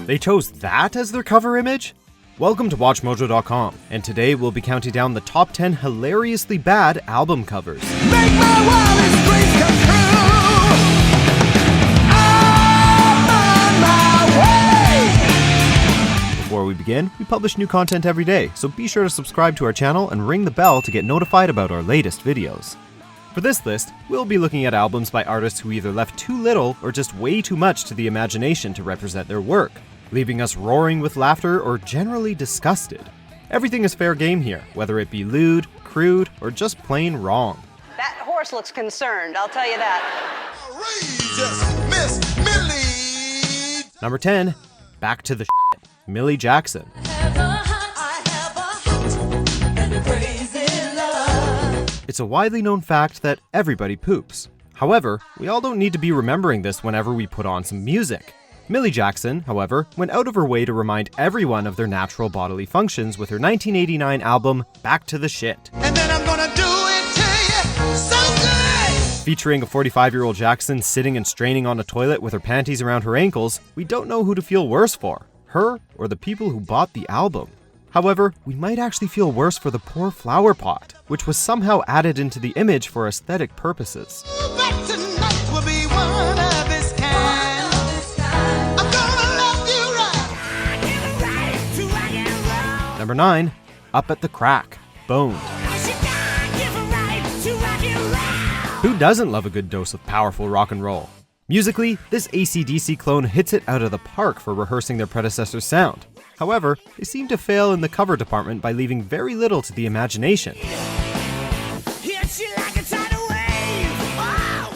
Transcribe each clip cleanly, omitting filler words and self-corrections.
They chose that as their cover image? Welcome to WatchMojo.com, and today we'll be counting down the top 10 hilariously bad album covers. Make my wildest dreams come true. I'm on my way. Before we begin, we publish new content every day, so be sure to subscribe to our channel and ring the bell to get notified about our latest videos. For this list, we'll be looking at albums by artists who either left too little or just way too much to the imagination to represent their work, leaving us roaring with laughter or generally disgusted. Everything is fair game here, whether it be lewd, crude, or just plain wrong. That horse looks concerned, I'll tell you that. Outrageous Miss Millie. Number 10, Back to the Shit, Millie Jackson. It's a widely known fact that everybody poops. However, we all don't need to be remembering this whenever we put on some music. Millie Jackson, however, went out of her way to remind everyone of their natural bodily functions with her 1989 album, Back to the Shit. And then I'm gonna do it to you so good. Featuring a 45-year-old Jackson sitting and straining on a toilet with her panties around her ankles, we don't know who to feel worse for, her or the people who bought the album. However, we might actually feel worse for the poor flower pot, which was somehow added into the image for aesthetic purposes. But tonight will be one of its kind. I'm gonna love you right. Number 9, Up at the Crack, Boned. Who doesn't love a good dose of powerful rock and roll? Musically, this AC/DC clone hits it out of the park for rehearsing their predecessor's sound. However, they seem to fail in the cover department by leaving very little to the imagination.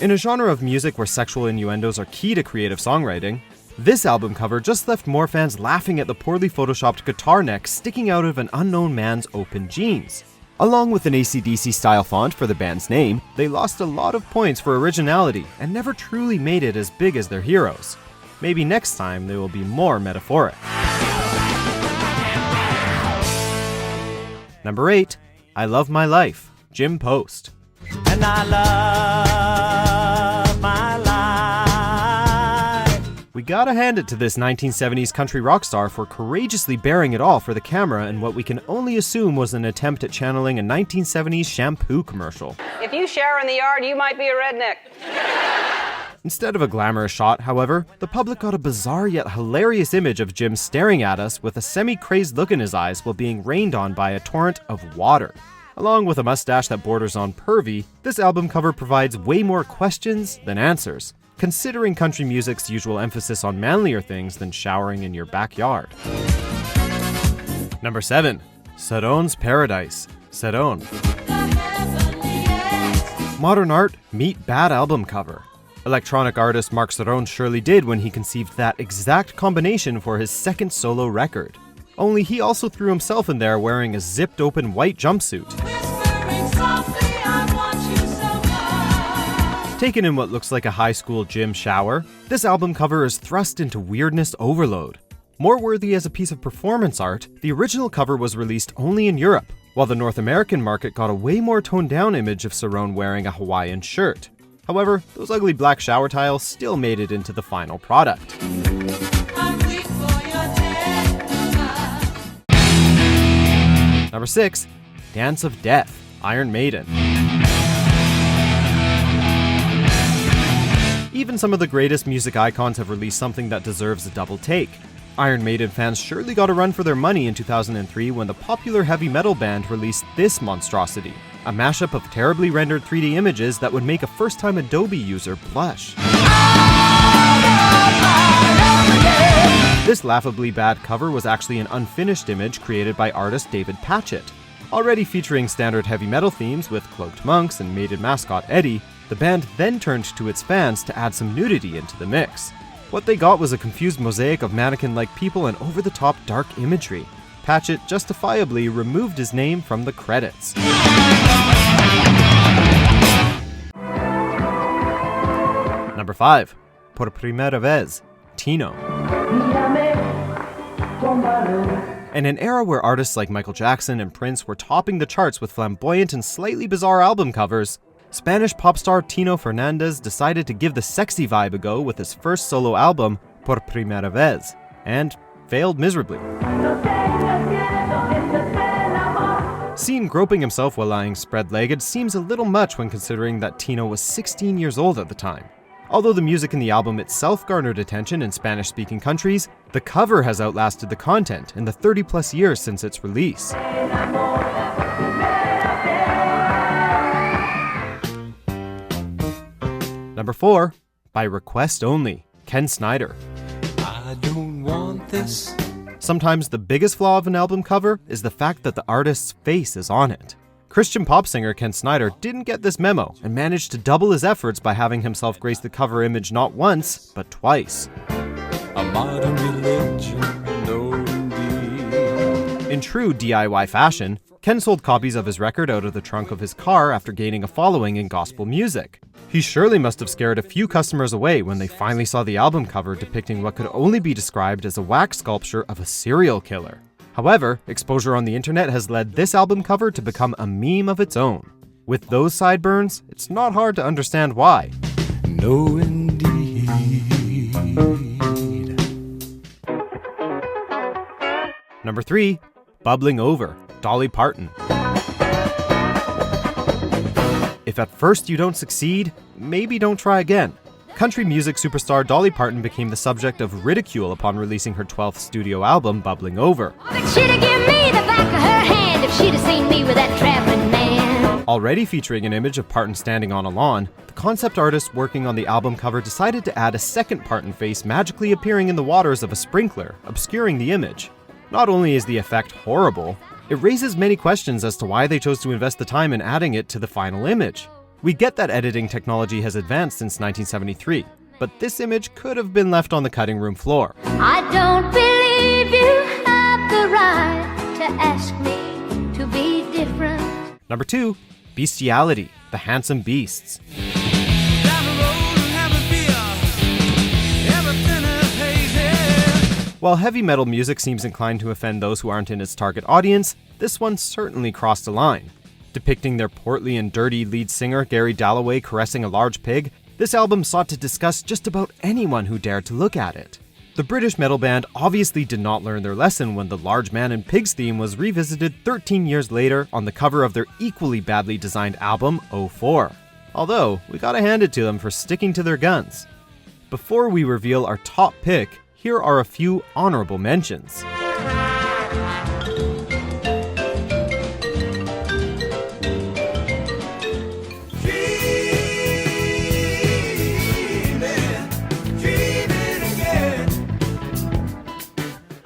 In a genre of music where sexual innuendos are key to creative songwriting, this album cover just left more fans laughing at the poorly photoshopped guitar neck sticking out of an unknown man's open jeans. Along with an AC/DC style font for the band's name, they lost a lot of points for originality and never truly made it as big as their heroes. Maybe next time they will be more metaphoric. Number 8, I Love My Life, Jim Post. And I love my life. We gotta hand it to this 1970s country rock star for courageously bearing it all for the camera in what we can only assume was an attempt at channeling a 1970s shampoo commercial. If you shower in the yard, you might be a redneck. Instead of a glamorous shot, however, the public got a bizarre yet hilarious image of Jim staring at us with a semi-crazed look in his eyes while being rained on by a torrent of water. Along with a mustache that borders on pervy, this album cover provides way more questions than answers, considering country music's usual emphasis on manlier things than showering in your backyard. Number 7, Cerrone's Paradise, Cerrone. Modern art, meet bad album cover. Electronic artist Mark Cerrone surely did when he conceived that exact combination for his second solo record. Only he also threw himself in there wearing a zipped open white jumpsuit. Taken in what looks like a high school gym shower, this album cover is thrust into weirdness overload. More worthy as a piece of performance art, the original cover was released only in Europe, while the North American market got a way more toned down image of Cerrone wearing a Hawaiian shirt. However, those ugly black shower tiles still made it into the final product. Number 6, Dance of Death, Iron Maiden. Even some of the greatest music icons have released something that deserves a double take. Iron Maiden fans surely got a run for their money in 2003 when the popular heavy metal band released this monstrosity, a mashup of terribly rendered 3D images that would make a first-time Adobe user blush. This laughably bad cover was actually an unfinished image created by artist David Patchett. Already featuring standard heavy metal themes with cloaked monks and Maiden mascot Eddie, the band then turned to its fans to add some nudity into the mix. What they got was a confused mosaic of mannequin-like people and over-the-top dark imagery. Patchett justifiably removed his name from the credits. Number 5, Por Primera Vez, Tino. In an era where artists like Michael Jackson and Prince were topping the charts with flamboyant and slightly bizarre album covers, Spanish pop star Tino Fernandez decided to give the sexy vibe a go with his first solo album, Por Primera Vez. and failed miserably. Seen groping himself while lying spread-legged seems a little much when considering that Tino was 16 years old at the time. Although the music in the album itself garnered attention in Spanish-speaking countries, the cover has outlasted the content in the 30-plus years since its release. Number 4, By Request Only, Ken Snyder. I don't want this. Sometimes the biggest flaw of an album cover is the fact that the artist's face is on it. Christian pop singer Ken Snyder didn't get this memo and managed to double his efforts by having himself grace the cover image not once, but twice. A modern religion, no indeed. In true DIY fashion, Ken sold copies of his record out of the trunk of his car after gaining a following in gospel music. He surely must have scared a few customers away when they finally saw the album cover depicting what could only be described as a wax sculpture of a serial killer. However, exposure on the internet has led this album cover to become a meme of its own. With those sideburns, it's not hard to understand why. No indeed. Number 3, Bubbling Over, Dolly Parton. If at first you don't succeed, maybe don't try again. Country music superstar Dolly Parton became the subject of ridicule upon releasing her 12th studio album, Bubbling Over. She'd have given me the back of her hand if she'd have seen me with that traveling man. Already featuring an image of Parton standing on a lawn, the concept artist working on the album cover decided to add a second Parton face magically appearing in the waters of a sprinkler, obscuring the image. Not only is the effect horrible, it raises many questions as to why they chose to invest the time in adding it to the final image. We get that editing technology has advanced since 1973, but this image could have been left on the cutting room floor. I don't believe you have the right to ask me to be different. Number 2, Bestiality, The Handsome Beasts. While heavy metal music seems inclined to offend those who aren't in its target audience, this one certainly crossed a line. Depicting their portly and dirty lead singer Gary Dalloway caressing a large pig, this album sought to disgust just about anyone who dared to look at it. The British metal band obviously did not learn their lesson when the Large Man and Pigs theme was revisited 13 years later on the cover of their equally badly designed album, 04. Although, we gotta hand it to them for sticking to their guns. Before we reveal our top pick, here are a few honorable mentions.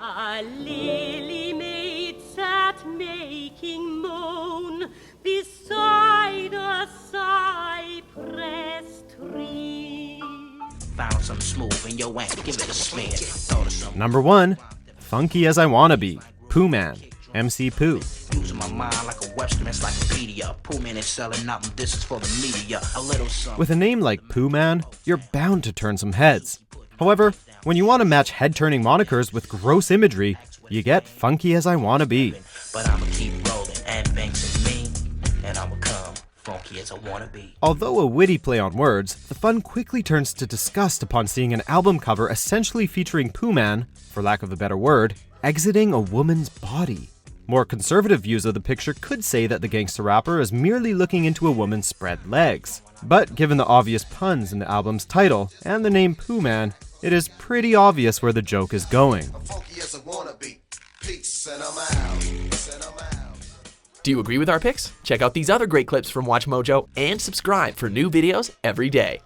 A lily maid sat making moan beside a cypress tree. Found some smooth in your wank, give it a spin. Throw it some Number 1, Funky as I Wanna Be, Pooh Man, MC Pooh. using my mind like a Western encyclopedia. Pooh Man is selling nothing, this is for the media. A little something. With a name like Pooh Man, you're bound to turn some heads. However, when you want to match head-turning monikers with gross imagery, you get Funky as I Wanna Be. But I'ma keep rolling, and banks is me, and I'ma come funky as I wanna be. Although a witty play on words, the fun quickly turns to disgust upon seeing an album cover essentially featuring Pooh Man, for lack of a better word, exiting a woman's body. More conservative views of the picture could say that the gangster rapper is merely looking into a woman's spread legs. But given the obvious puns in the album's title and the name Pooh Man, it is pretty obvious where the joke is going. Funky as I wanna be. Peace, and I'm out. Do you agree with our picks? Check out these other great clips from WatchMojo and subscribe for new videos every day.